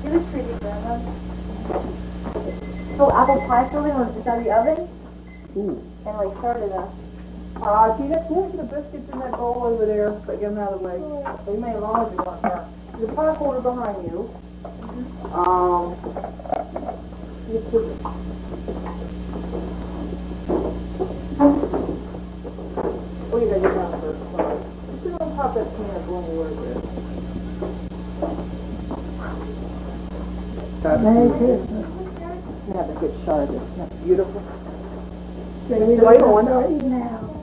It was pretty, Grandma. So apple pie filling was just out of the oven? Ooh. And like started up. See, that's one of the biscuits in that bowl over there, but get them out of the way. They may as long as you want that. The pie holder behind you. You put it. Oh, you gotta get down first. Sorry. Just put on top of that can of blue right there. Very good. You have a good shot of this. That's beautiful. Wait on.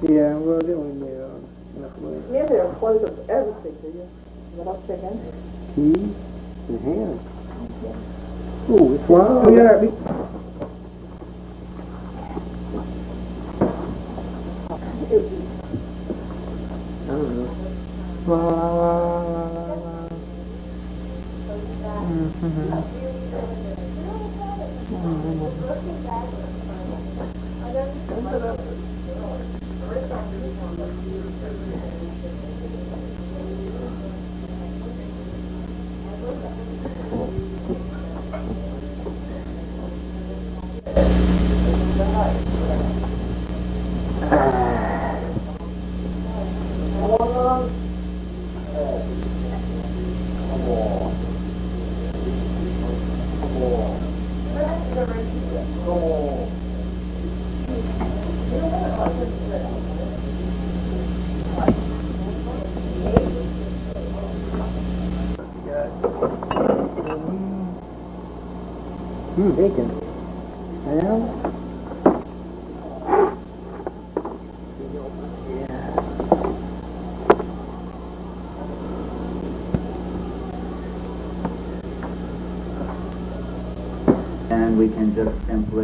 Yeah, well, they only made enough money. Yeah, they're close up everything, do you? What else chicken? Cheese and ham. Ooh, it's wow. Oh, yeah. I don't know. La, la, la, la, la, la. Bacon. Ham. And we can just simply